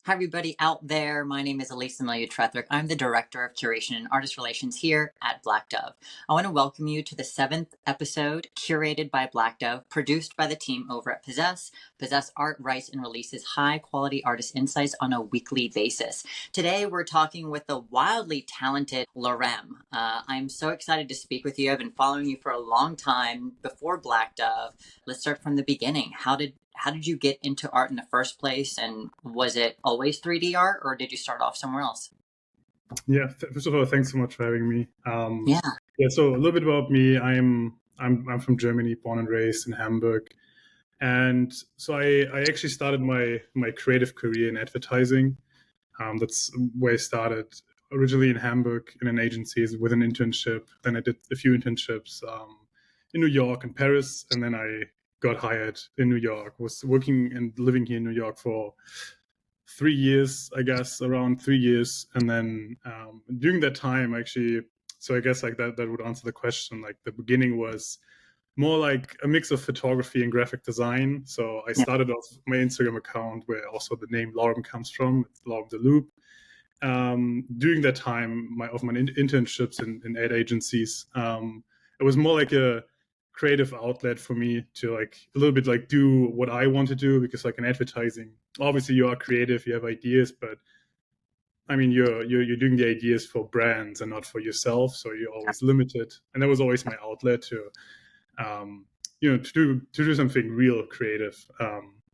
Hi, everybody out there. My name is Ellyse Amelia Trethric. I'm the Director of Curation and Artist Relations here at Blackdove. I want to welcome you to the 7th episode, Curated by Blackdove, produced by the team over at Possess. Possess art, writes, and releases high-quality artist insights on a weekly basis. Today, we're talking with the wildly talented Lorem. I'm so excited to speak with you. I've been following you for a long time before Blackdove. Let's start from the beginning. How did you get into art in the first place? And was it always 3D art, or did you start off somewhere else? Yeah, first of all, thanks so much for having me. Yeah. So a little bit about me. I'm from Germany, born and raised in Hamburg, and so I actually started my creative career in advertising. That's where I started originally in Hamburg in an agency with an internship. Then I did a few internships in New York and Paris, and then I got hired in New York. Was working and living here in New York for 3 years, I guess, around 3 years. And then during that time, actually, so I guess like that would answer the question. Like the beginning was more like a mix of photography and graphic design. So I started off my Instagram account where also the name Lorem comes from, Lorem the Loop. During that time of my internships in ad agencies, it was more like a creative outlet for me to like a little bit like do what I want to do, because like in advertising, obviously you are creative, you have ideas, but I mean you're doing the ideas for brands and not for yourself, so you're always limited. And that was always my outlet to to do something real creative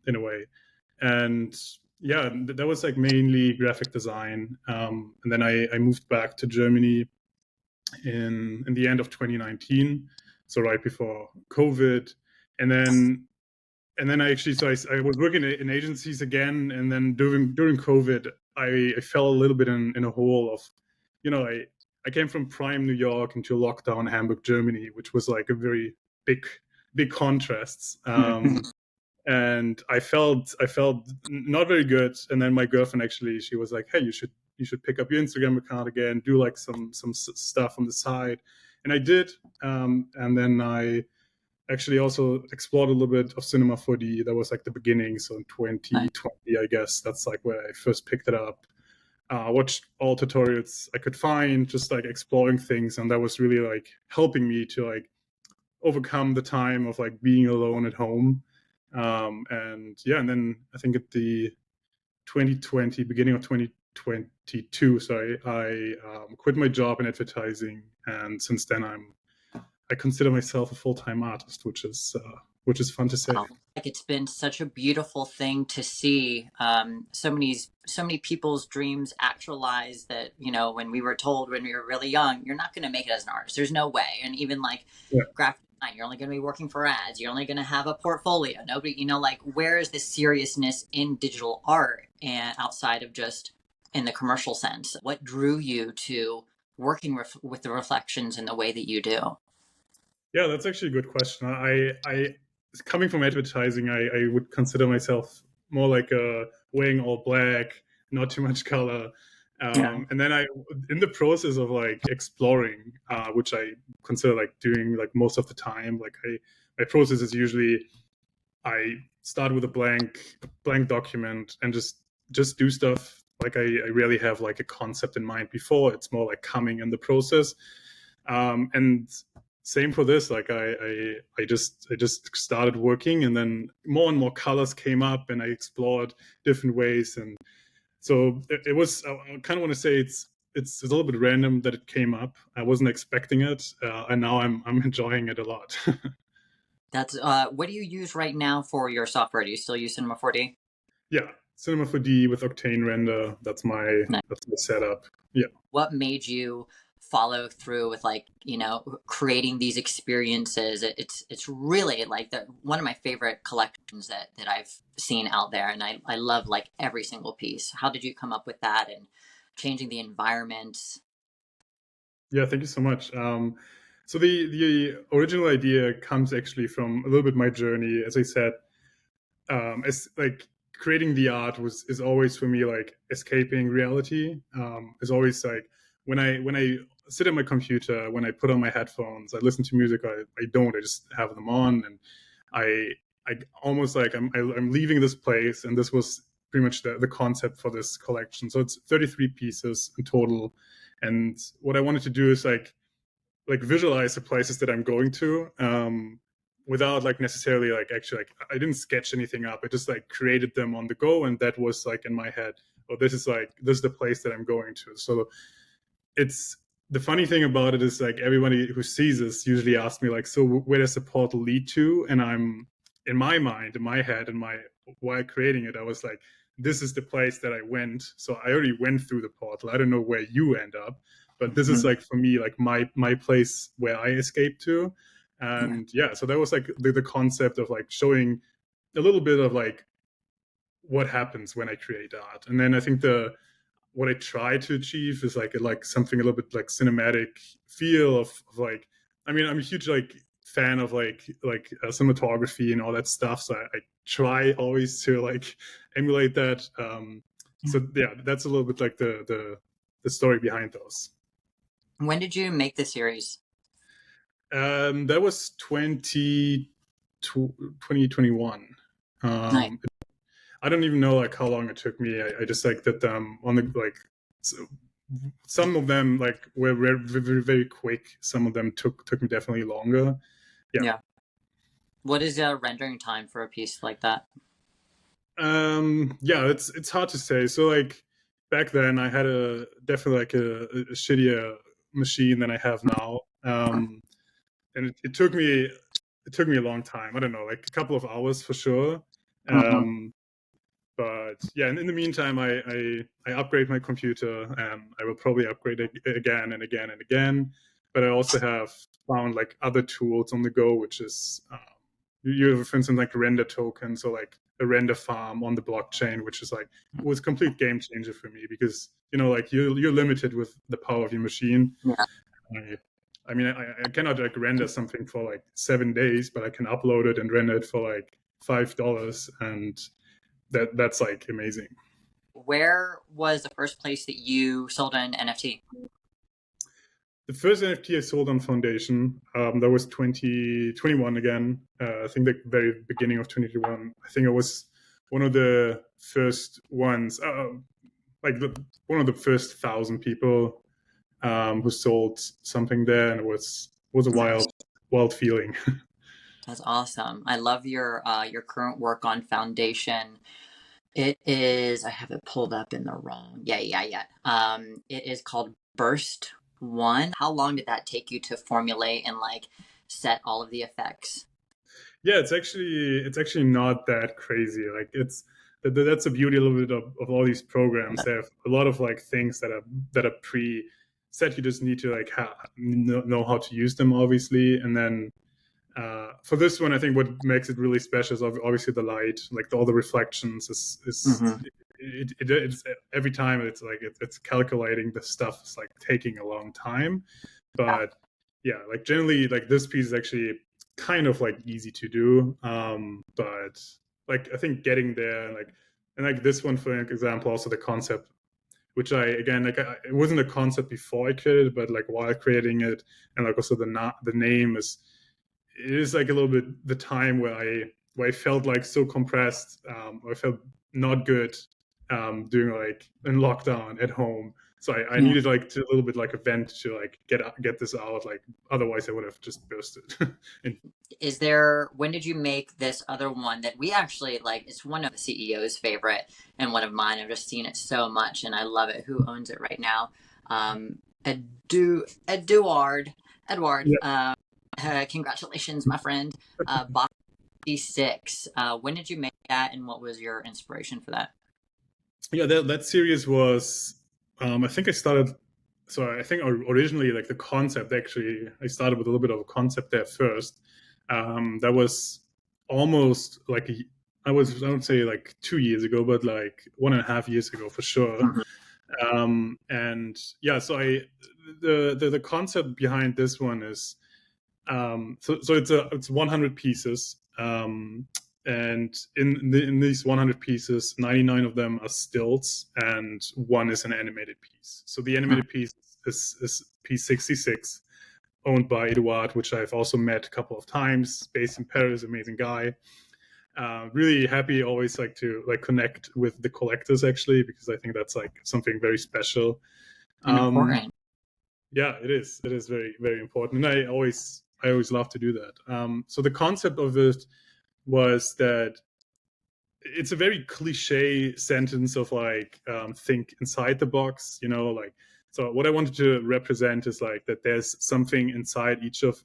in a way. And yeah, that was like mainly graphic design. And then I moved back to Germany in the end of 2019, so right before COVID. And then I actually, I was working in agencies again, and then during COVID, I fell a little bit in a hole of, I came from prime New York into lockdown Hamburg, Germany, which was like a very big contrasts. And I felt not very good. And then my girlfriend actually, she was like, "Hey, you should pick up your Instagram account again, do like some stuff on the side." And I did. And then I actually also explored a little bit of Cinema 4D. That was like the beginning. So in 2020, I guess that's like where I first picked it up. Watched all tutorials I could find, just like exploring things, and that was really like helping me to like overcome the time of like being alone at home. And then I think at the 2020 beginning of 2022, so I quit my job in advertising, and since then I consider myself a full-time artist, which is fun to say. Wow. Like it's been such a beautiful thing to see so many people's dreams actualize. That when we were told when we were really young, you're not going to make it as an artist, there's no way. And even like graphic design, you're only going to be working for ads, you're only going to have a portfolio. Nobody, like, where is the seriousness in digital art and outside of just in the commercial sense? What drew you to working with the reflections in the way that you do? Yeah, that's actually a good question. I coming from advertising, I would consider myself more like wearing all black, not too much color. And then in the process of like exploring, which I consider like doing like most of the time, like my process is usually I start with a blank document and just do stuff. Like I really have like a concept in mind before. It's more like coming in the process. And same for this. Like I just started working, and then more and more colors came up, and I explored different ways. And so it was. I kind of want to say it's a little bit random that it came up. I wasn't expecting it, and now I'm enjoying it a lot. That's what do you use right now for your software? Do you still use Cinema 4D? Yeah, Cinema 4D with Octane render. That's my setup. Yeah. What made you follow through with creating these experiences? It's really like one of my favorite collections that I've seen out there, and I love like every single piece. How did you come up with that and changing the environment? Yeah, thank you so much. So the original idea comes actually from a little bit my journey. As I said, as like creating the art is always for me like escaping reality. Is always like when I sit at my computer, when I put on my headphones, I listen to music. I just have them on, and I almost like I'm leaving this place, and this was pretty much the concept for this collection. So it's 33 pieces in total. And what I wanted to do is like visualize the places that I'm going to, without like necessarily like actually like I didn't sketch anything up. I just like created them on the go, and that was like in my head. Oh, this is the place that I'm going to. So it's the funny thing about it is like everybody who sees this usually asks me like, so where does the portal lead to? And I'm in my mind, in my head, while creating it, I was like, this is the place that I went. So I already went through the portal. I don't know where you end up, but this is like for me like my place where I escaped to. And yeah, so that was like the concept of like showing a little bit of like what happens when I create art. And then I think what I try to achieve is like something a little bit like cinematic feel of like, I mean, I'm a huge like fan of like cinematography and all that stuff. So I try always to like emulate that. So yeah, that's a little bit like the story behind those. When did you make the series? That was 2021. Nice. I don't even know like how long it took me. I just like that on the like so some of them like were very, very, very quick. Some of them took me definitely longer. Yeah. What is the rendering time for a piece like that? Yeah, it's hard to say. So like back then I had definitely like a shittier machine than I have now. And it took me a long time. I don't know, like a couple of hours for sure. But yeah, and in the meantime, I upgrade my computer, and I will probably upgrade it again and again and again. But I also have found like other tools on the go, which is you have, for instance, like render tokens or like a render farm on the blockchain, which is like was a complete game changer for me because like you're limited with the power of your machine. Yeah. I mean, I cannot like render something for like 7 days, but I can upload it and render it for like $5, and that's like amazing. Where was the first place that you sold an NFT? The first NFT I sold on Foundation, that was 2021 again. I think the very beginning of 2021. I think I was one of the first ones, one of the first 1,000 people who sold something there, and it was a wild feeling. That's awesome. I love your current work on Foundation. It is, I have it pulled up in the wrong. Yeah. It is called Burst One. How long did that take you to formulate and like set all of the effects? Yeah, it's actually not that crazy. Like that's the beauty a little bit of all these programs. They have a lot of like things that are pre set. You just need to like know how to use them, obviously, and then for this one, I think what makes it really special is obviously the light, like all the reflections is it's every time it's like it's calculating the stuff. It's like taking a long time, but yeah, like generally, like this piece is actually kind of like easy to do, but like I think getting there, and like this one, for example, also the concept, which I again like it wasn't a concept before I created it, but like while creating it, and like also the name is like a little bit the time where I felt like so compressed. I felt not good doing like in lockdown at home. So I needed like to a little bit like a vent to like get this out. Like otherwise I would have just bursted. When did you make this other one that we actually like? It's one of the CEO's favorite and one of mine. I've just seen it so much and I love it. Who owns it right now? Edouard. Yeah. Congratulations, my friend. Box 6. When did you make that, and what was your inspiration for that? Yeah, that series was. I think I started. So I think originally, like the concept, actually, I started with a little bit of a concept there first. That was almost like I don't say like 2 years ago, but like 1.5 years ago for sure. And yeah, so the concept behind this one is so it's 100 pieces, and in these 100 pieces, 99 of them are stills, and one is an animated piece. So the animated piece is piece 66, owned by Edouard, which I've also met a couple of times, based in Paris, amazing guy. really happy always like to like connect with the collectors actually, because I think that's like something very special. And Um, important. yeah, it is. It is very, very important. And I always love to do that. So the concept of it was that it's a very cliche sentence of like think inside the box, like, so what I wanted to represent is like that there's something inside each of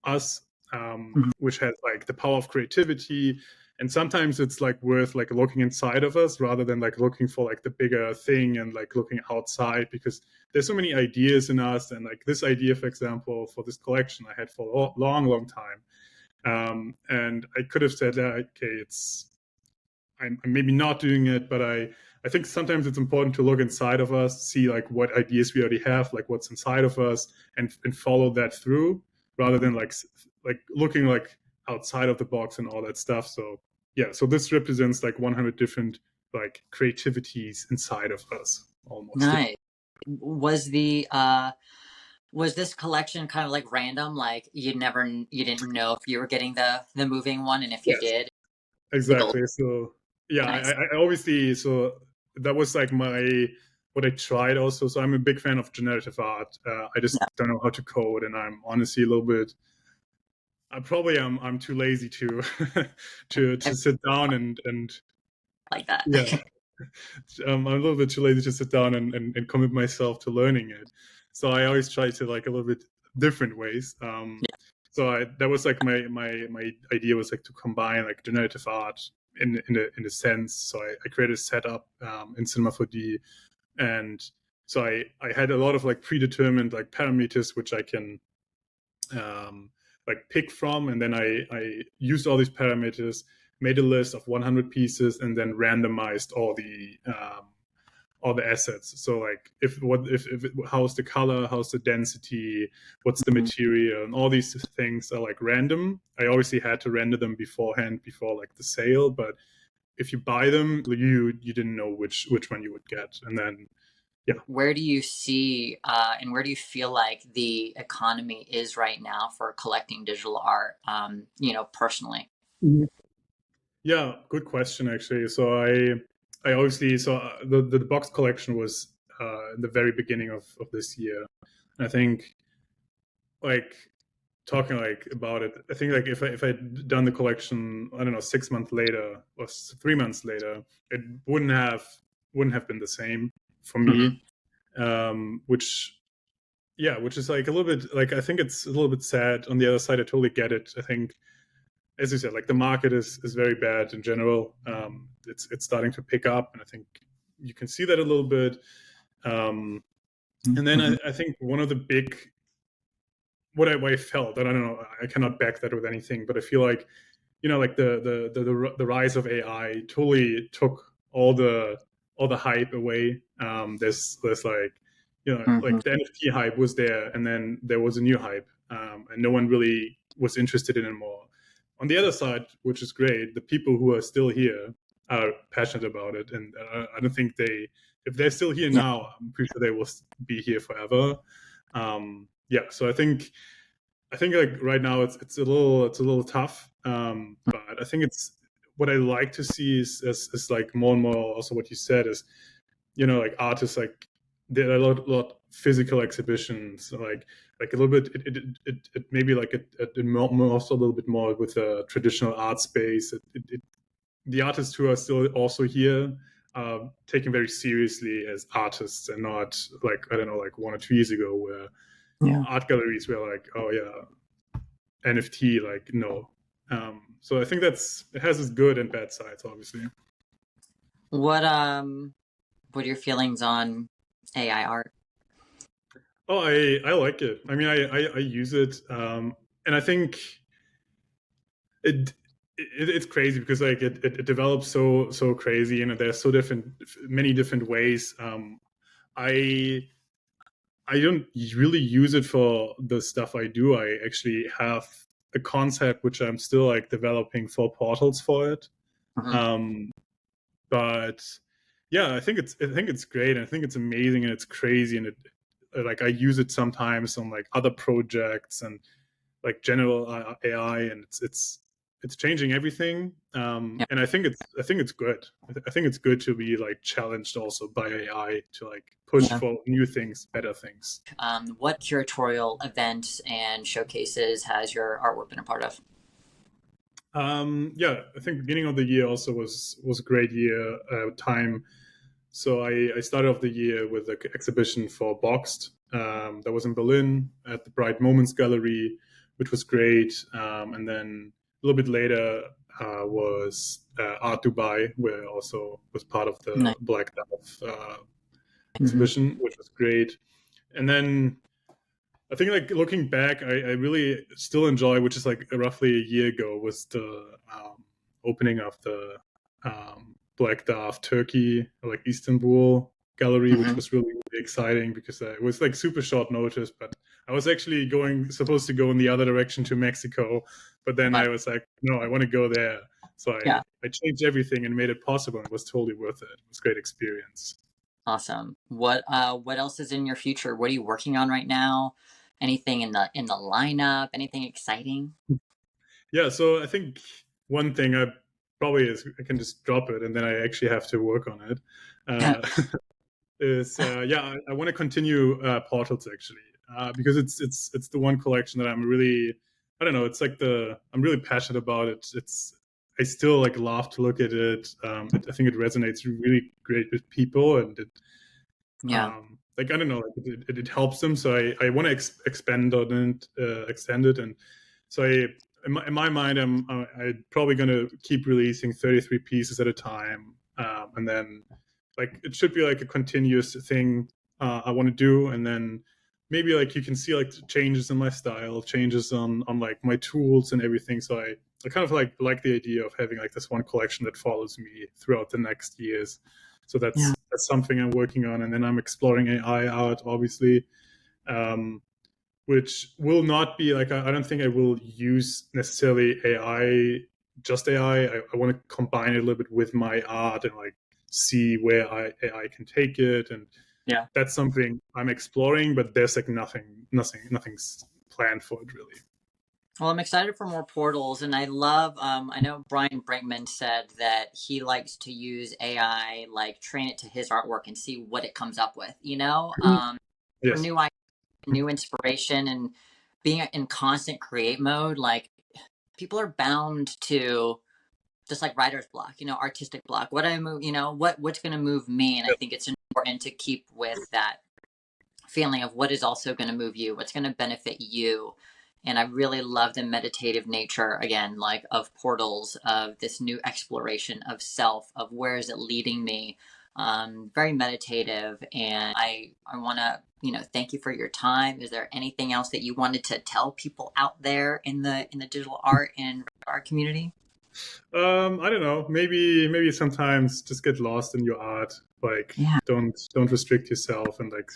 us, Mhm. which has like the power of creativity, and sometimes it's like worth like looking inside of us rather than like looking for like the bigger thing and like looking outside, because there's so many ideas in us. And like this idea, for example, for this collection I had for a long time, and I could have said, okay, I'm maybe not doing it, but I think sometimes it's important to look inside of us, see like what ideas we already have, like what's inside of us, and follow that through, rather than like looking like outside of the box and all that stuff. So yeah, so this represents like 100 different like creativities inside of us almost. Nice. Was was this collection kind of like random? Like you didn't know if you were getting the moving one, and if you Yes, did, the gold. exactly. So yeah, Nice. I obviously, so that was like my what I tried also. So I'm a big fan of generative art. I just Yeah, don't know how to code, and I'm honestly a little bit. I probably am. I'm too lazy to I to sit down and like that. yeah. I'm a little bit too lazy to sit down and commit myself to learning it. So I always try to like a little bit different ways. So that was like my idea was like to combine like generative art in a sense. So I created a setup in Cinema 4D, and so I had a lot of like predetermined like parameters which I can like pick from, and then I used all these parameters, made a list of 100 pieces, and then randomized all the assets. So like if how's the color, how's the density, what's the Mhm. material, and all these things are like random. I obviously had to render them beforehand before like the sale, but if you buy them, you didn't know which one you would get, and then yeah. Where do you see and where do you feel like the economy is right now for collecting digital art? Personally. Yeah, good question actually. So I obviously, so the box collection was in the very beginning of this year. I think like talking like about it, I think like if I'd done the collection, I don't know, 6 months later or 3 months later, it wouldn't have been the same for Hmm. me. Which yeah, which is like a little bit like, I think it's a little bit sad. On the other side, I totally get it. I think, as you said, like the market is very bad in general. It's starting to pick up, and I think you can see that a little bit. And then Hmm. I think one of the big what I felt, and I don't know, I cannot back that with anything, but I feel like, like the rise of AI totally took all the hype away. There's like, Hmm. like the NFT hype was there, and then there was a new hype, and no one really was interested in it anymore. On the other side, which is great, the people who are still here are passionate about it, and I don't think if they're still here Yeah. now, I'm pretty sure they will be here forever. Yeah, so I think like right now it's a little tough, but I think it's what I like to see is like more and more. Also, what you said is, like artists, like there are a lot physical exhibitions, like a little bit. It maybe like also a little bit more with a traditional art space. The artists who are still also here taken very seriously as artists, and not like, I don't know, like 1 or 2 years ago where Yeah. art galleries were like, oh yeah, NFT, like no. So I think it has its good and bad sides, obviously. What are your feelings on AI art? Oh, I like it. I mean, I use it, and I think it, it's crazy because like it develops so crazy, and there's so many different ways. I I don't really use it for the stuff I do. I actually have a concept which I'm still like developing for portals for it. Hmm. Um, but yeah, I think it's great, and I think it's amazing, and it's crazy, and it like I use it sometimes on like other projects and like general AI, and it's it's changing everything, and I think it's good. I think it's good to be like challenged also by AI to like push for new things, better things. What curatorial events and showcases has your artwork been a part of? Yeah, I think beginning of the year also was a great year time. So I started off the year with an exhibition for Boxed that was in Berlin at the Bright Moments Gallery, which was great. And then a little bit later was Art Dubai, where I also was part of the Nice. Blackdove exhibition, which was great. And then I think like looking back, I really still enjoy, which is like roughly a year ago, was the opening of the Black Dove Turkey, like Istanbul gallery, which was really, really exciting because it was like super short notice, but I was actually supposed to go in the other direction to Mexico, but then I was like, no, I want to go there. So I changed everything and made it possible, and it was totally worth it. It was a great experience. Awesome. What else is in your future? What are you working on right now? Anything in the lineup? Anything exciting? Yeah, so I think one thing I probably is I can just drop it and then I actually have to work on it. I want to continue portals actually because it's the one collection that I'm really, I don't know, it's like I'm really passionate about it. I still like love to look at it. I think it resonates really great with people, and it like I don't know, like it helps them. So I want to expand on it, extend it, and so in my mind, I'm probably going to keep releasing 33 pieces at a time, and then like it should be like a continuous thing I want to do, and then maybe like you can see like changes in my style, changes on like my tools and everything. So I kind of like the idea of having like this one collection that follows me throughout the next years. So that's something I'm working on, and then I'm exploring AI out, obviously. Which will not be like I don't think I will use necessarily AI, just AI. I want to combine it a little bit with my art and like see where AI can take it, and that's something I'm exploring. But there's like nothing's planned for it really. Well, I'm excited for more portals, and I love. I know Brian Brinkman said that he likes to use AI, like train it to his artwork and see what it comes up with. For new ideas, new inspiration, and being in constant create mode. Like people are bound to just like writer's block, artistic block. What I move, what's going to move me, and I think it's important to keep with that feeling of what is also going to move you, what's going to benefit you. And I really love the meditative nature, again, like of portals, of this new exploration of self, of where is it leading me. Very meditative. And I want to, thank you for your time. Is there anything else that you wanted to tell people out there in the digital art and art community? I don't know. Maybe sometimes just get lost in your art. Like don't restrict yourself, and like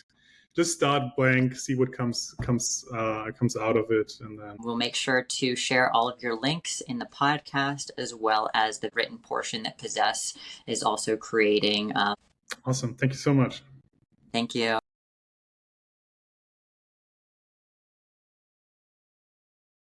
just start blank, see what comes out of it, and then we'll make sure to share all of your links in the podcast, as well as the written portion that Possess is also creating. Awesome. Thank you so much. Thank you.